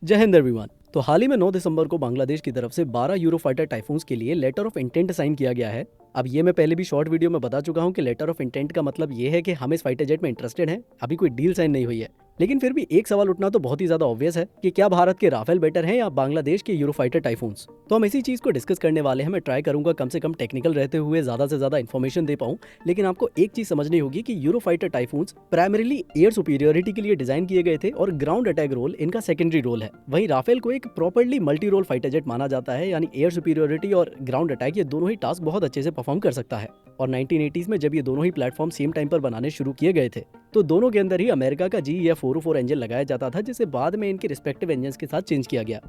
जय हिंद एवरीवन। तो हाल ही में 9 दिसंबर को बांग्लादेश की तरफ से 12 यूरोफाइटर टाइफून्स के लिए लेटर ऑफ इंटेंट साइन किया गया है। अब ये मैं पहले भी शॉर्ट वीडियो में बता चुका हूँ कि लेटर ऑफ इंटेंट का मतलब ये है कि हम इस फाइटर जेट में इंटरेस्टेड हैं, अभी कोई डील साइन नहीं हुई है। लेकिन फिर भी एक सवाल उठना तो बहुत ही ज्यादा ऑब्वियस है कि क्या भारत के राफेल बेटर हैं या बांग्लादेश के यूरोफाइटर टाइफून्स। तो हम इसी चीज को डिस्कस करने वाले हैं। मैं ट्राई करूंगा कम से कम टेक्निकल रहते हुए ज्यादा से ज्यादा इन्फॉर्मेशन दे पाऊं। लेकिन आपको एक चीज समझनी होगी कि Eurofighter Typhoons primarily air superiority के लिए डिजाइन किए गए थे और ग्राउंड अटैक रोल इनका सेकेंडरी रोल है। वहीं राफेल को एक properly multi role fighter jet माना जाता है, यानी एयर सुपीरियोरिटी और ग्राउंड अटैक ये दोनों ही टास्क बहुत अच्छे से परफॉर्म कर सकता है। और 1980s में जब ये दोनों ही प्लेटफॉर्म सेम टाइम पर बनाने शुरू किए गए थे तो दोनों के अंदर ही अमेरिका का GE-F404 इंजन लगाया जाता था, जिसे बाद में इनके रिस्पेक्टिव इंजन के साथ चेंज किया गया।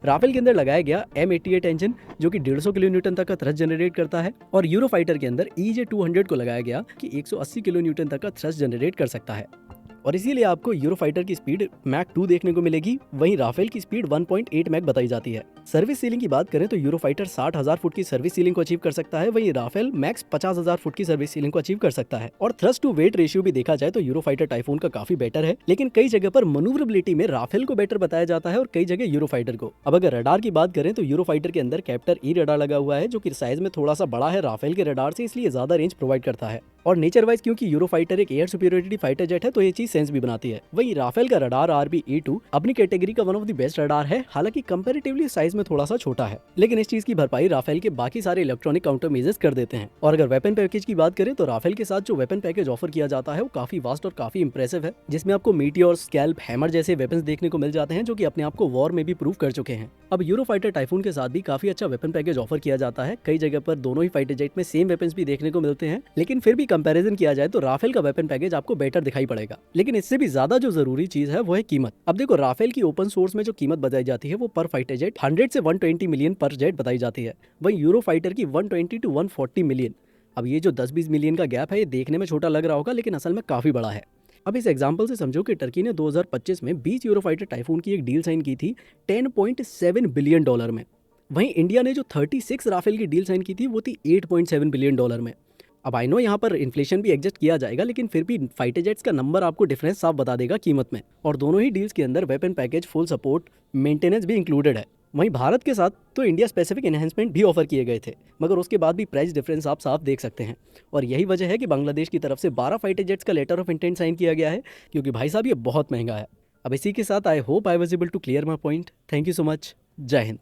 राफेल के अंदर लगाया गया M88 इंजन जो कि 150 किलो न्यूटन तक का थ्रस्ट जनरेट करता है, और यूरोफाइटर के अंदर EJ-200 को लगाया गया कि 180 किलो न्यूटन तक का थ्रस्ट जनरेट कर सकता है। और इसीलिए आपको यूरोफाइटर की स्पीड मैक 2 देखने को मिलेगी, वहीं राफेल की स्पीड 1.8 मैक बताई जाती है। सर्विस सीलिंग की बात करें तो यूरोफाइटर 60,000 फुट की सर्विस सीलिंग को अचीव कर सकता है, वहीं राफेल मैक्स 50,000 फुट की सर्विस सीलिंग को अचीव कर सकता है। और थ्रस्ट टू वेट रेशियो भी देखा जाए तो यूरोफाइटर टाइफून का काफी बेटर है, लेकिन कई जगह पर मनूवरेबिलिटी में राफेल को बेटर बताया जाता है और कई जगह यूरोफाइटर को। अब अगर रडार की बात करें तो यूरोफाइटर के अंदर कैप्टर ई रडार लगा हुआ है जो कि साइज में थोड़ा सा बड़ा है राफेल के रडार से, इसलिए ज्यादा रेंज प्रोवाइड करता है। और नेचर वाइज क्योंकि यूरोफाइटर एक एयर सुपीरियोरिटी फाइटर जेट है तो ये चीज सेंस भी बनाती है। वहीं राफेल का रडार RB-E2 अपनी कैटेगरी का one of the best radar है, हालांकि कंपैरेटिवली साइज में थोड़ा सा छोटा है, लेकिन इस चीज की भरपाई राफेल के बाकी सारे इलेक्ट्रॉनिक काउंटर मेजर्स कर देते हैं। और अगर वेपन पैकेज की बात करें तो राफेल के साथ जो वेपन पैकेज ऑफर किया जाता है वो काफी वास्ट और काफी इंप्रेसिव है, जिसमें आपको मीटियोर, स्कैल्प, हैमर जैसे वेपन्स देखने को मिल जाते हैं जो कि अपने आप को वॉर में भी प्रूव कर चुके हैं। अब यूरोफाइटर टाइफून के साथ भी काफी अच्छा वेपन पैकेज ऑफर किया जाता है। कई जगह पर दोनों ही फाइटर जेट में सेम वेपन्स भी देखने को मिलते हैं, लेकिन फिर भी कंपैरिजन किया जाए तो राफेल का वेपन पैकेज आपको बेटर दिखाई पड़ेगा। लेकिन इससे भी ज्यादा जो जरूरी चीज है वो है कीमत। अब देखो, राफेल की ओपन सोर्स में जो कीमत बताई जाती है वो पर फाइटर जेट 100 से 120 मिलियन पर जेट बताई जाती है, वहीं यूरोफाइटर की 120 टू 140 मिलियन। अब ये जो 10-20 मिलियन का गैप है ये देखने में छोटा लग रहा होगा, लेकिन असल में काफी बड़ा है। अब इस एग्जाम्पल से समझो कि टर्की ने 2025 में 20 यूरोफाइटर टाइफून की एक डील साइन की थी $10.7 बिलियन में। वहीं इंडिया ने जो 36 राफेल की डील साइन की थी वो थी $8.7 बिलियन में। अब आई नो यहाँ पर इन्फ्लेशन भी एडजस्ट किया जाएगा, लेकिन फिर भी फाइटर जेट्स का नंबर आपको डिफरेंस साफ बता देगा कीमत में। और दोनों ही डील्स के अंदर weapon package, full support, maintenance भी इंक्लूडेड है। वहीं भारत के साथ तो इंडिया स्पेसिफिक एनहेंसमेंट भी ऑफर किए गए थे, मगर उसके बाद भी प्राइस डिफरेंस आप साफ देख सकते हैं। और यही वजह है कि बांग्लादेश की तरफ से 12 फाइटर जेट्स का लेटर ऑफ इंटेंट साइन किया गया है, क्योंकि भाई साहब ये बहुत महंगा है। अब इसी के साथ I hope I was able to clear my point. Thank you so much. जय हिंद।